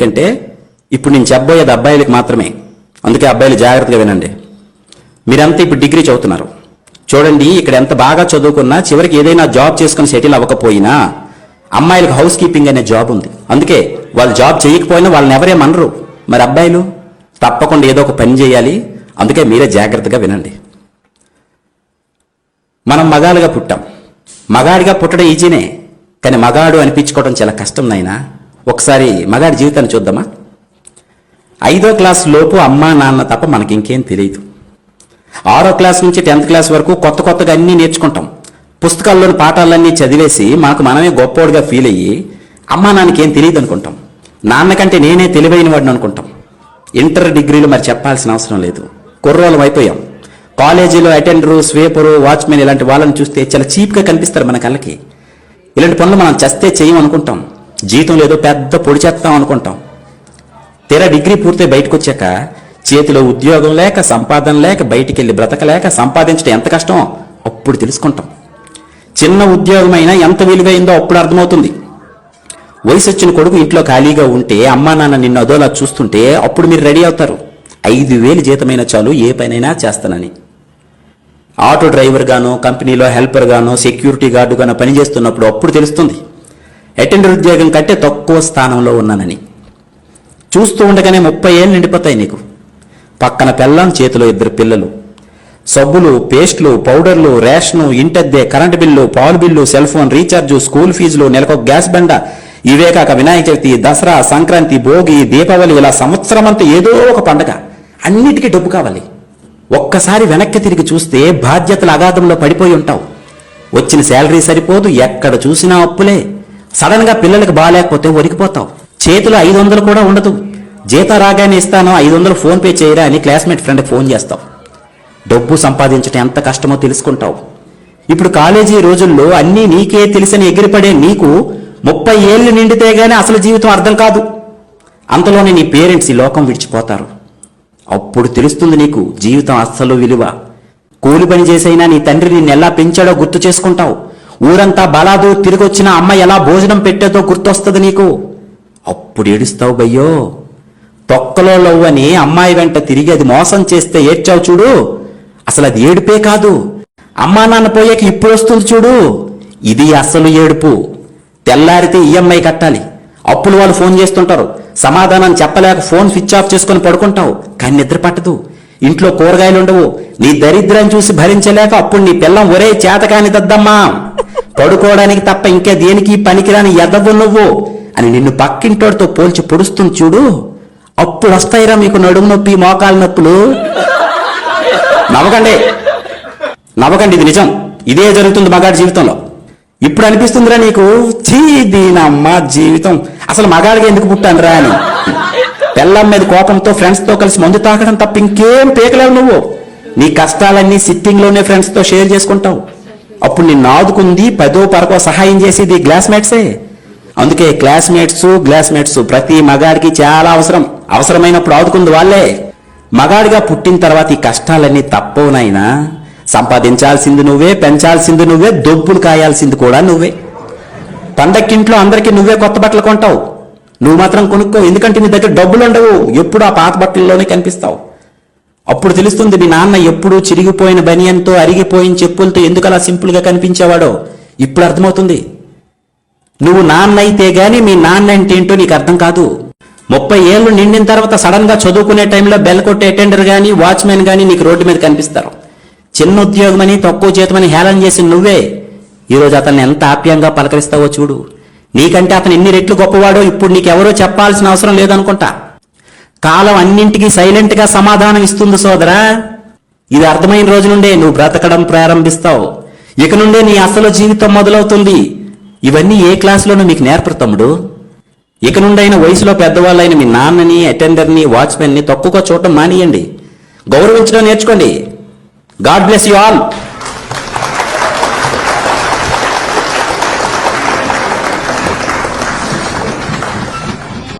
ఎందుకంటే ఇప్పుడు నేను చెప్పబోయేది అబ్బాయిలకు మాత్రమే. అందుకే అబ్బాయిలు జాగ్రత్తగా వినండి. మీరంతా ఇప్పుడు డిగ్రీ చదువుతున్నారు. చూడండి, ఇక్కడ ఎంత బాగా చదువుకున్నా చివరికి ఏదైనా జాబ్ చేసుకుని సెటిల్ అవ్వకపోయినా అమ్మాయిలకు హౌస్ కీపింగ్ అనే జాబ్ ఉంది. అందుకే వాళ్ళు జాబ్ చేయకపోయినా వాళ్ళని ఎవరేమనరు. మరి అబ్బాయిలు తప్పకుండా ఏదో ఒక పని చేయాలి. అందుకే మీరే జాగ్రత్తగా వినండి. మనం మగాలుగా పుట్టాం. మగాడిగా పుట్టడం ఈజీనే, కానీ మగాడు అనిపించుకోవడం చాలా కష్టం నాయనా. ఒకసారి మగాడి జీవితాన్ని చూద్దామా. 5వ క్లాస్ లోపు అమ్మా నాన్న తప్ప మనకి ఇంకేం తెలియదు. 6వ క్లాస్ నుంచి 10th క్లాస్ వరకు కొత్తగా అన్నీ నేర్చుకుంటాం. పుస్తకాల్లోని పాఠాలన్నీ చదివేసి మనమే గొప్పోడుగా ఫీల్ అయ్యి అమ్మా నాన్నకి ఏం తెలియదు అనుకుంటాం. నాన్నకంటే నేనే తెలివైన వాడిని అనుకుంటాం. ఇంటర్ డిగ్రీలు మరి చెప్పాల్సిన అవసరం లేదు. కుర్రోళ్ళం అయిపోయాం. కాలేజీలో అటెండరు, స్వీపరు, వాచ్మెన్ ఇలాంటి వాళ్ళని చూస్తే చాలా చీప్గా కనిపిస్తారు మన కళ్ళకి. ఇలాంటి పనులు మనం చస్తే చేయమనుకుంటాం. జీవితంలో ఏదో పెద్ద పొడి చేస్తాం అనుకుంటాం. తీరా డిగ్రీ పూర్తి బయటకు వచ్చాక చేతిలో ఉద్యోగం లేక, సంపాదన లేక, బయటికి వెళ్ళి బ్రతకలేక సంపాదించడం ఎంత కష్టమో అప్పుడు తెలుసుకుంటాం. చిన్న ఉద్యోగం అయినా ఎంత విలువైందో అప్పుడు అర్థమవుతుంది. వయసు వచ్చిన కొడుకు ఇంట్లో ఖాళీగా ఉంటే అమ్మా నాన్న నిన్ను అదోలా చూస్తుంటే అప్పుడు మీరు రెడీ అవుతారు. 5,000 జీతమైనా చాలు ఏ పనైనా చేస్తానని. ఆటో డ్రైవర్ గానో, కంపెనీలో హెల్పర్ గానో, సెక్యూరిటీ గార్డు గానో పనిచేస్తున్నప్పుడు అప్పుడు తెలుస్తుంది అటెండర్ ఉద్యోగం కంటే తక్కువ స్థానంలో ఉన్నానని. చూస్తూ ఉండగానే 30 ఏళ్ళు నిండిపోతాయి నీకు. పక్కన పెళ్ళాం, చేతిలో 2 పిల్లలు. సబ్బులు, పేస్టులు, పౌడర్లు, రేషను, ఇంటద్దె, కరెంటు బిల్లు, పాలు bill, cell phone recharge, school ఫీజులు, నెలకొక గ్యాస్ బండ, ఇవే కాక వినాయక చవితి, దసరా, సంక్రాంతి, భోగి, దీపావళి, ఇలా సంవత్సరం అంతా ఏదో ఒక పండగ. అన్నిటికీ డబ్బు కావాలి. ఒక్కసారి వెనక్కి తిరిగి చూస్తే బాధ్యతల అగాధంలో పడిపోయి ఉంటావు. వచ్చిన శాలరీ సరిపోదు, ఎక్కడ చూసినా అప్పులే. సడన్ గా పిల్లలకు బాగాలేకపోతే ఒరికిపోతావు. చేతిలో 500 కూడా ఉండదు. జీతం రాగానే ఇస్తాను, 500 ఫోన్ పే చేయరా అని క్లాస్మేట్ ఫ్రెండ్కి ఫోన్ చేస్తావు. డబ్బు సంపాదించడం ఎంత కష్టమో తెలుసుకుంటావు. ఇప్పుడు కాలేజీ రోజుల్లో అన్నీ నీకే తెలిసని ఎగిరిపడే నీకు 30 ఏళ్ళు నిండితే గానీ అసలు జీవితం అర్థం కాదు. అంతలోనే నీ పేరెంట్స్ ఈ లోకం విడిచిపోతారు. అప్పుడు తెలుస్తుంది నీకు జీవితం అస్సలు విలువ. కూలి పని చేసైనా నీ తండ్రి నిన్ను ఎలా పెంచాడో గుర్తు చేసుకుంటావు. ఊరంతా బలాదు తిరిగొచ్చిన అమ్మ ఎలా భోజనం పెట్టేదో గుర్తొస్తుంది నీకు. అప్పుడు ఏడుస్తావు బయ్యో. తొక్కలో లవ్వని అమ్మాయి వెంట తిరిగి అది మోసం చేస్తే ఏడ్చావు చూడు, అసలు అది ఏడుపే కాదు. అమ్మా నాన్న పోయాక ఇప్పుడు వస్తుంది చూడు, ఇది అసలు ఏడుపు. తెల్లారితే ఈఎంఐ కట్టాలి, అప్పులు వాళ్ళు ఫోన్ చేస్తుంటారు, సమాధానం చెప్పలేక ఫోన్ స్విచ్ ఆఫ్ చేసుకుని పడుకుంటావు. కానీ నిద్ర పట్టదు, ఇంట్లో కూరగాయలు ఉండవు. నీ దరిద్రం చూసి భరించలేక అప్పుడు నీ పిల్లం ఒరే చేతకాని దద్దమ్మా, పడుకోవడానికి తప్ప ఇంకా దేనికి పనికిరాని ఎదవు నువ్వు అని నిన్ను పక్కింటోడితో పోల్చి పొడుస్తుంది చూడు, అప్పుడు వస్తాయిరా మీకు నడుము నొప్పి, మోకాలు నొప్పులు. నవ్వకండి, ఇది నిజం. ఇదే జరుగుతుంది మగాడి జీవితంలో. ఇప్పుడు అనిపిస్తుందిరా నీకు, చీ దీనమ్మ జీవితం, అసలు మగాడిగా ఎందుకు పుట్టానురా అని. పెళ్ళం మీద కోపంతో ఫ్రెండ్స్తో కలిసి మందు తాకడం తప్ప ఇంకేం పీకలేవు నువ్వు. నీ కష్టాలన్నీ సిట్టింగ్లోనే ఫ్రెండ్స్తో షేర్ చేసుకుంటావు. అప్పుడు నిన్ను ఆదుకుంది 10వ 12వ సహాయం చేసేది క్లాస్మేట్సే. అందుకే గ్లాస్మేట్స్ ప్రతి మగాడికి చాలా అవసరమైనప్పుడు ఆదుకుంది వాళ్ళే. మగాడిగా పుట్టిన తర్వాత ఈ కష్టాలన్నీ తప్పవునైనా సంపాదించాల్సింది నువ్వే, పెంచాల్సింది నువ్వే, దొబ్బులు కాయాల్సింది కూడా నువ్వే. పండక్కింట్లో అందరికీ నువ్వే కొత్త బట్టలు కొంటావు, నువ్వు మాత్రం కొనుక్కో. ఎందుకంటే నీ దగ్గర డబ్బులు ఉండవు, ఎప్పుడు ఆ పాత బట్టల్లోనే కనిపిస్తావు. అప్పుడు తెలుస్తుంది మీ నాన్న ఎప్పుడు చిరిగిపోయిన బనియన్తో, అరిగిపోయిన చెప్పులతో ఎందుకు అలా సింపుల్ గా కనిపించేవాడో. ఇప్పుడు అర్థమవుతుంది. నువ్వు నాన్న అయితే గాని మీ నాన్న అంటే ఏంటో నీకు అర్థం కాదు. 30 ఏళ్ళు నిండిన తర్వాత సడన్ గా చదువుకునే టైంలో బెల్ కొట్టే అటెండర్ గానీ, వాచ్మెన్ గానీ నీకు రోడ్డు మీద కనిపిస్తారు. చిన్న ఉద్యోగమని, తక్కువ జీతమని హేళన చేసి నువ్వే ఈరోజు అతన్ని ఎంత ఆప్యాయంగా పలకరిస్తావో చూడు. నీకంటే అతను ఎన్ని రెట్లు గొప్పవాడో ఇప్పుడు నీకెవరో చెప్పాల్సిన అవసరం లేదనుకుంటా. కాలం అన్నింటికీ సైలెంట్ గా సమాధానం ఇస్తుంది సోదరా. ఇది అర్థమైన రోజు నుండే నువ్వు బ్రతకడం ప్రారంభిస్తావు. ఇక నుండే నీ అసలు జీవితం మొదలవుతుంది. ఇవన్నీ ఏ క్లాసులోనూ మీకు నేర్పరు తమ్ముడు. ఇక నుండైన వయసులో పెద్దవాళ్ళైన మీ నాన్నని, అటెండర్ని, వాచ్మెన్ని తక్కువగా చూడటం మానేయండి. గౌరవించడం నేర్చుకోండి. God bless you all.